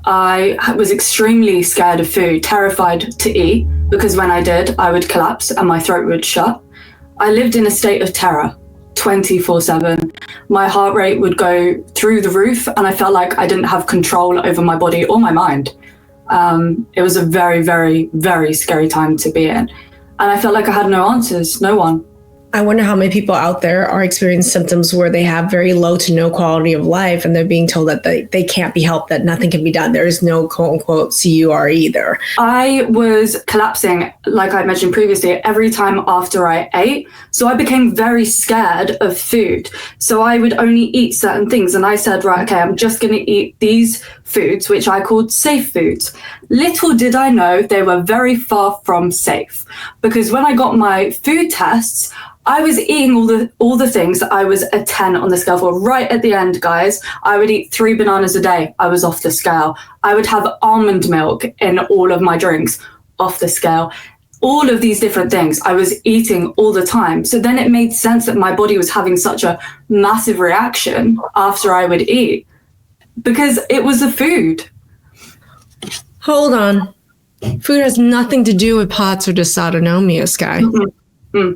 I was extremely scared of food, terrified to eat, because when I did, I would collapse and my throat would shut. I lived in a state of terror 24/7. My heart rate would go through the roof and I felt like I didn't have control over my body or my mind. It was a very, very, very scary time to be in. And I felt like I had no answers, no one. I wonder how many people out there are experiencing symptoms where they have very low to no quality of life and they're being told that they can't be helped, that nothing can be done. There is no quote unquote CUR either. I was collapsing, like I mentioned previously, every time after I ate. So I became very scared of food. So I would only eat certain things. And I said, right, okay, I'm just going to eat these foods, which I called safe foods. Little did I know they were very far from safe, because when I got my food tests, I was eating all the things that I was a 10 on the scale for. Right at the end, guys, I would eat 3 bananas a day. I was off the scale. I would have almond milk in all of my drinks, off the scale. All of these different things I was eating all the time. So then it made sense that my body was having such a massive reaction after I would eat, because it was the food. Hold on. Food has nothing to do with POTS or dysautonomia, Skye. Mm-hmm.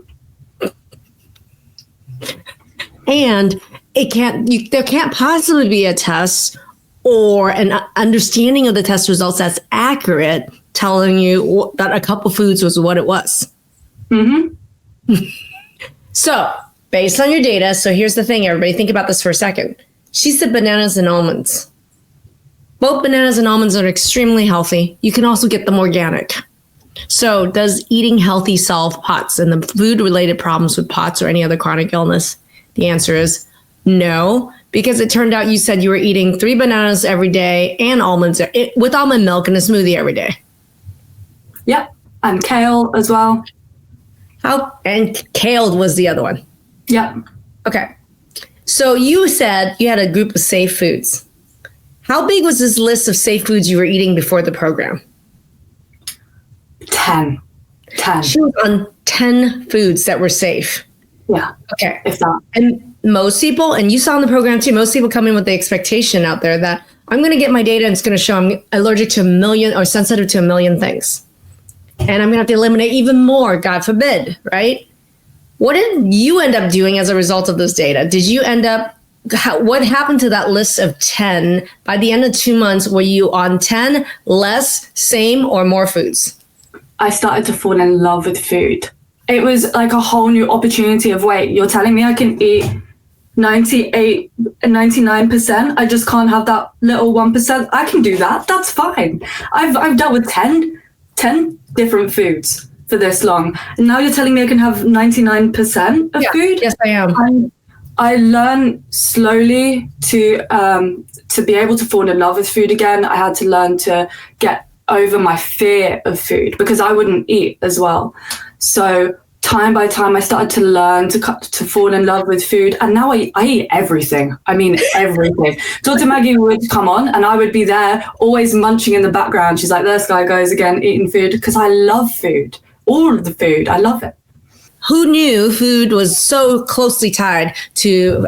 And there can't possibly be a test or an understanding of the test results that's accurate, telling you that a couple foods was what it was. Mm-hmm. So based on your data, so here's the thing, everybody, think about this for a second. She said bananas and almonds. Both bananas and almonds are extremely healthy. You can also get them organic. So does eating healthy solve POTS and the food-related problems with POTS or any other chronic illness? The answer is no, because it turned out you said you were eating 3 bananas every day and almonds with almond milk in a smoothie every day. Yep, and kale as well. And kale was the other one. Yep. Okay. So you said you had a group of safe foods. How big was this list of safe foods you were eating before the program? 10. She was on 10 foods that were safe. Yeah. Okay. If that. And most people, and you saw in the program too, most people come in with the expectation out there that I'm going to get my data and it's going to show I'm allergic to 1 million or sensitive to 1 million things. And I'm going to have to eliminate even more, God forbid, right? What did you end up doing as a result of this data? Did you end up, what happened to that list of 10? By the end of 2 months, were you on 10, less, same, or more foods? I started to fall in love with food. It was like a whole new opportunity of, wait, you're telling me I can eat 98 and 99%. I just can't have that little 1%. I can do that. That's fine. I've dealt with 10 different foods for this long. And now you're telling me I can have 99% of food? Yes, I am. I learned slowly to be able to fall in love with food again. I had to learn to get over my fear of food, because I wouldn't eat as well. So time by time, I started to learn to fall in love with food. And now I eat everything. I mean, everything. Dr. Maggie would come on and I would be there always munching in the background. She's like, there Skye goes again, eating food, because I love food. All of the food. I love it. Who knew food was so closely tied to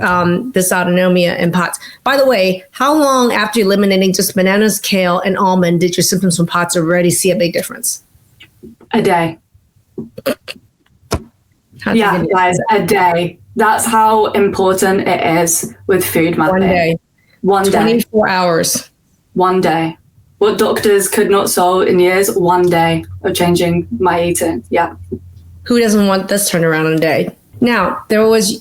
dysautonomia and POTS? By the way, how long after eliminating just bananas, kale, and almond did your symptoms from POTS already see a big difference? A day. Yeah, guys, a day. That's how important it is with food mapping. One day. 24 hours. 1 day. What doctors could not solve in years, 1 day of changing my eating. Yeah. Who doesn't want this turnaround in a day? Now, there was,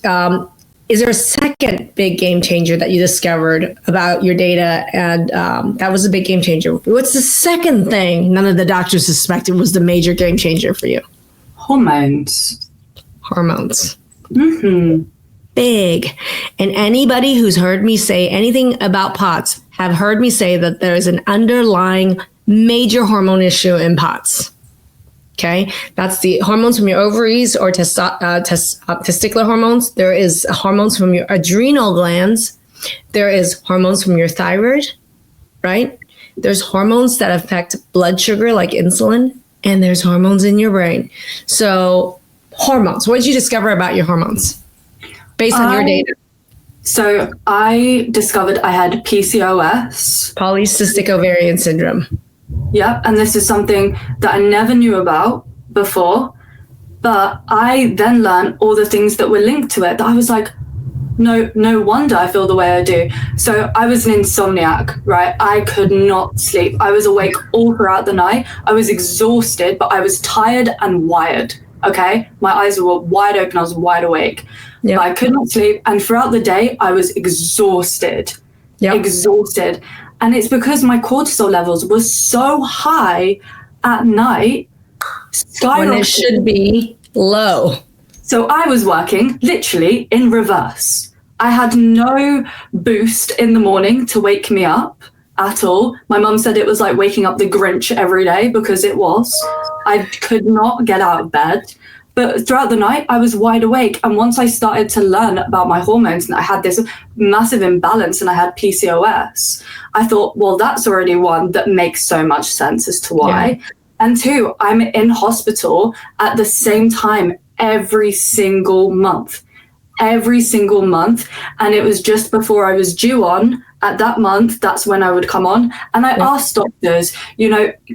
is there a second big game changer that you discovered about your data? And that was a big game changer. What's the second thing none of the doctors suspected was the major game changer for you? Hormones. Mm-hmm. Big. And anybody who's heard me say anything about POTS have heard me say that there is an underlying major hormone issue in POTS. Okay, that's the hormones from your ovaries or testicular hormones. There is hormones from your adrenal glands. There is hormones from your thyroid, right? There's hormones that affect blood sugar like insulin, and there's hormones in your brain. So hormones, what did you discover about your hormones based on your data? So I discovered I had PCOS. Polycystic ovarian syndrome. Yep. And this is something that I never knew about before. But I then learned all the things that were linked to it that I was like, no wonder I feel the way I do. So I was an insomniac, right? I could not sleep. I was awake all throughout the night. I was exhausted, but I was tired and wired. Okay. My eyes were wide open. I was wide awake. Yep. But I could not sleep. And throughout the day, I was exhausted. Exhausted. And it's because my cortisol levels were so high at night. When it should be low. So I was working literally in reverse. I had no boost in the morning to wake me up at all. My mum said it was like waking up the Grinch every day, because it was. I could not get out of bed. But throughout the night, I was wide awake. And once I started to learn about my hormones and I had this massive imbalance and I had PCOS, I thought, well, that's already one that makes so much sense as to why. Yeah. And two, I'm in hospital at the same time every single month. And it was just before I was due on at that month. That's when I would come on. And I asked doctors,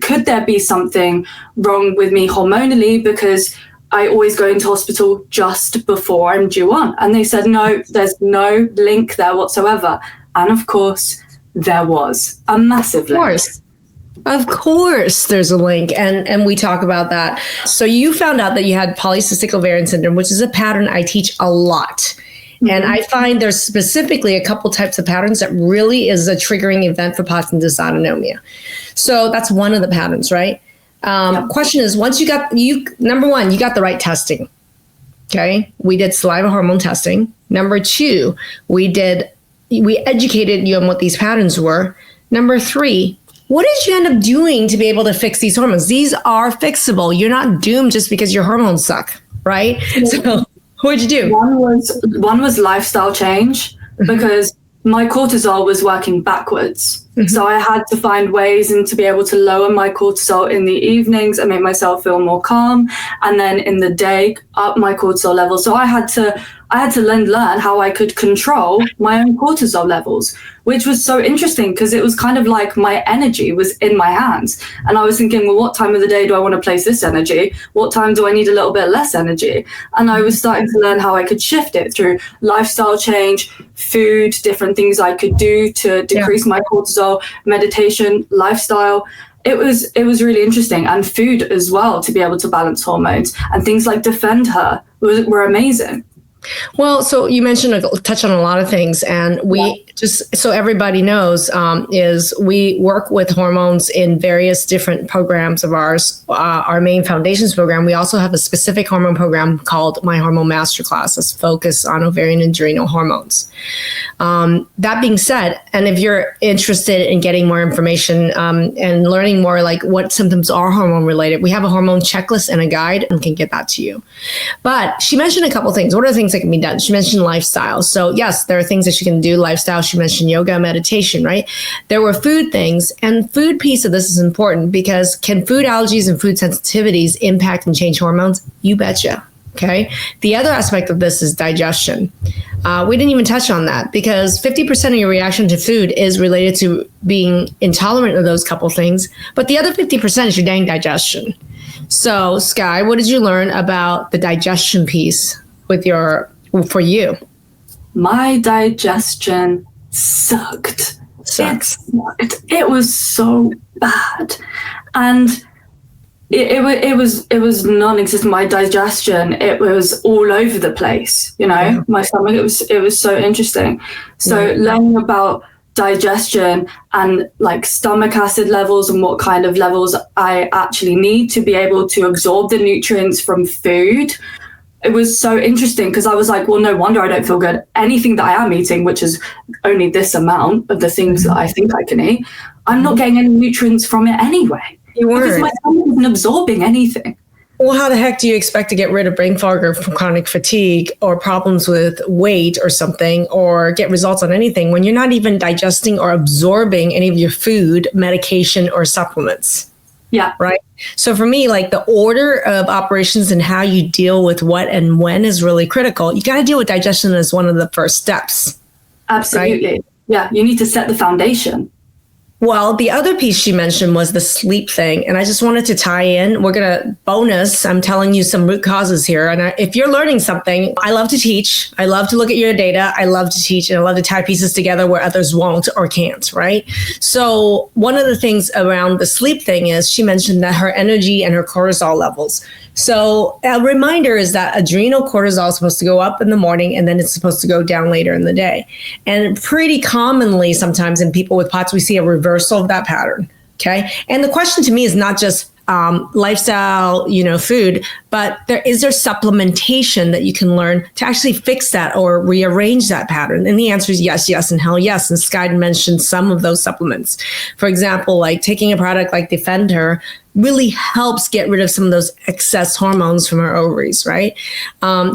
could there be something wrong with me hormonally? Because I always go into hospital just before I'm due on. And they said, no, there's no link there whatsoever. And of course, there was a massive link. Of course, there's a link, and we talk about that. So you found out that you had polycystic ovarian syndrome, which is a pattern I teach a lot. Mm-hmm. And I find there's specifically a couple types of patterns that really is a triggering event for positive dysautonomia. So that's one of the patterns, right? Question is, once number one, you got the right testing. Okay. We did saliva hormone testing. Number two, we educated you on what these patterns were. Number three, what did you end up doing to be able to fix these hormones? These are fixable. You're not doomed just because your hormones suck, right? So what'd you do? One was lifestyle change, because my cortisol was working backwards. Mm-hmm. So I had to find ways and to be able to lower my cortisol in the evenings and make myself feel more calm. And then in the day, up my cortisol level. So I had to learn how I could control my own cortisol levels, which was so interesting because it was kind of like my energy was in my hands. And I was thinking, well, what time of the day do I want to place this energy? What time do I need a little bit less energy? And I was starting to learn how I could shift it through lifestyle change, food, different things I could do to decrease my cortisol, meditation, lifestyle. It was really interesting. And food as well, to be able to balance hormones, and things like Defend Her were amazing. Well, so you mentioned touch on a lot of things, and just so everybody knows, is we work with hormones in various different programs of ours. Our main foundations program, we also have a specific hormone program called My Hormone Masterclass that's focused on ovarian and adrenal hormones. That being said, and if you're interested in getting more information and learning more like what symptoms are hormone related, we have a hormone checklist and a guide and can get that to you. But she mentioned a couple things. What are the things that can be done? She mentioned lifestyle. So yes, there are things that you can do. Lifestyle, she mentioned yoga, meditation, right? There were food things, and food piece of this is important because can food allergies and food sensitivities impact and change hormones? You betcha. Okay. The other aspect of this is digestion. We didn't even touch on that because 50% of your reaction to food is related to being intolerant of those couple things. But the other 50% is your dang digestion. So Skye, what did you learn about the digestion piece for you? My digestion sucked. It sucked. It was so bad. And it was non-existent. My digestion, it was all over the place, my stomach, it was so interesting. So learning about digestion and like stomach acid levels and what kind of levels I actually need to be able to absorb the nutrients from food, it was so interesting because I was like, well, no wonder I don't feel good. Anything that I am eating, which is only this amount of the things that I think I can eat, I'm not getting any nutrients from it anyway. You weren't. Because my stomach isn't absorbing anything. Well, how the heck do you expect to get rid of brain fog or chronic fatigue or problems with weight or something, or get results on anything when you're not even digesting or absorbing any of your food, medication, or supplements? Yeah. Right. So for me, like the order of operations and how you deal with what and when is really critical. You got to deal with digestion as one of the first steps. Absolutely. Right? Yeah, you need to set the foundation. Well, the other piece she mentioned was the sleep thing. And I just wanted to tie in. We're going to bonus. I'm telling you some root causes here. And if you're learning something, I love to teach. I love to look at your data. I love to teach and I love to tie pieces together where others won't or can't, right? So one of the things around the sleep thing is she mentioned that her energy and her cortisol levels. So a reminder is that adrenal cortisol is supposed to go up in the morning and then it's supposed to go down later in the day. And pretty commonly, sometimes in people with POTS, we see a reversal of that pattern. Okay. And the question to me is not just lifestyle, food, but is there supplementation that you can learn to actually fix that or rearrange that pattern? And the answer is yes, yes, and hell yes. And Skye mentioned some of those supplements. For example, like taking a product like Defender really helps get rid of some of those excess hormones from her ovaries, right?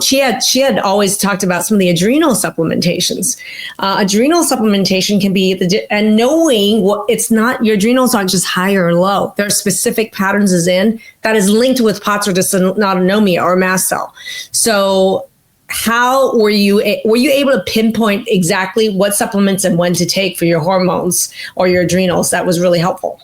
She had always talked about some of the adrenal supplementations. Adrenal supplementation can be, and knowing what it's not, your adrenals aren't just high or low. There are specific patterns that is linked with POTS or dysautonomia or mast cell. So how were you able to pinpoint exactly what supplements and when to take for your hormones or your adrenals? That was really helpful.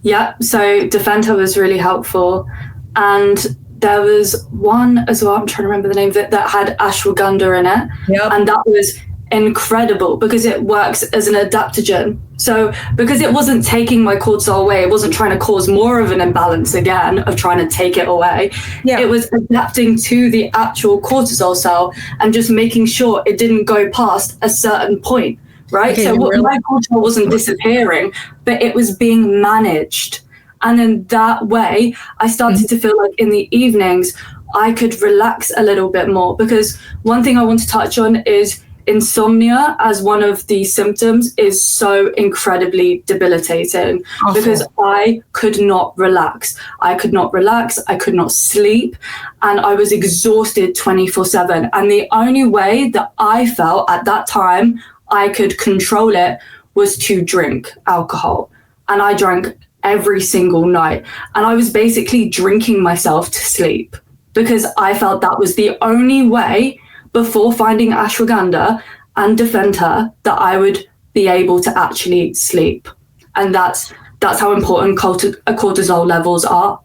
Yeah, so Defender was really helpful. And there was one as well, I'm trying to remember the name of it, that had ashwagandha in it. Yep. And that was incredible because it works as an adaptogen. So because it wasn't taking my cortisol away, it wasn't trying to cause more of an imbalance again of trying to take it away. Yeah. It was adapting to the actual cortisol cell and just making sure it didn't go past a certain point. Right. Okay, so my cortisol wasn't disappearing, but it was being managed. And in that way, I started to feel like in the evenings, I could relax a little bit more, because one thing I want to touch on is insomnia as one of the symptoms is so incredibly debilitating. Awesome. Because I could not relax. I could not sleep, and I was exhausted 24/7. And the only way that I felt at that time I could control it was to drink alcohol. And I drank every single night. And I was basically drinking myself to sleep because I felt that was the only way, before finding ashwagandha and Defender, that I would be able to actually sleep. And that's how important cortisol levels are.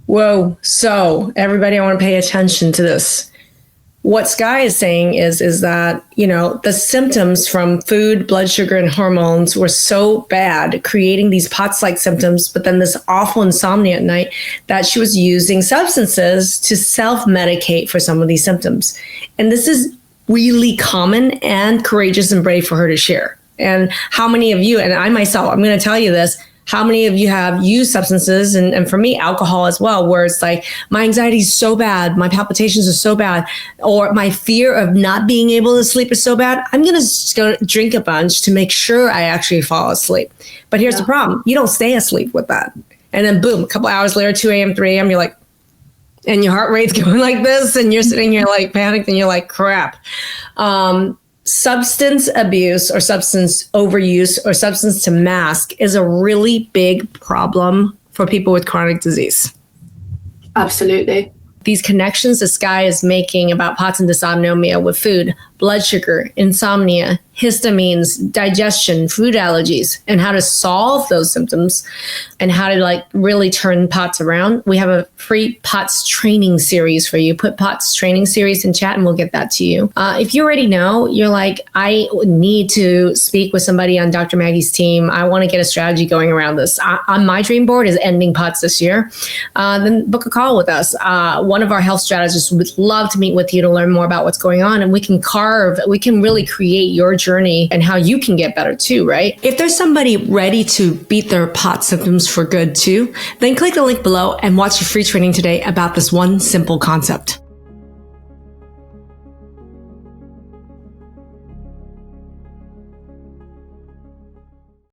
Whoa. So everybody, I want to pay attention to this. What Skye is saying is that, the symptoms from food, blood sugar, and hormones were so bad, creating these POTS-like symptoms, but then this awful insomnia at night, that she was using substances to self-medicate for some of these symptoms. And this is really common and courageous and brave for her to share. And how many of you, and I myself, I'm going to tell you this, how many of you have used substances, and for me, alcohol as well, where it's like, my anxiety is so bad, my palpitations are so bad, or my fear of not being able to sleep is so bad, I'm going to go drink a bunch to make sure I actually fall asleep. But here's the problem. You don't stay asleep with that. And then boom, a couple hours later, 2 a.m., 3 a.m., you're like, and your heart rate's going like this, and you're sitting here like panicked, and you're like, crap. Substance abuse or substance overuse or substance to mask is a really big problem for people with chronic disease. Absolutely. These connections that Skye is making about POTS and dysautonomia with food, blood sugar, insomnia, histamines, digestion, food allergies, and how to solve those symptoms and how to really turn POTS around. We have a free POTS training series for you. Put POTS training series in chat and we'll get that to you. If you already know, you're like, I need to speak with somebody on Dr. Maggie's team. I want to get a strategy going around this. On my dream board is ending POTS this year. Then book a call with us. One of our health strategists would love to meet with you to learn more about what's going on, and we can really create your journey and how you can get better too, right? If there's somebody ready to beat their POTS symptoms for good too, then click the link below and watch a free training today about this one simple concept.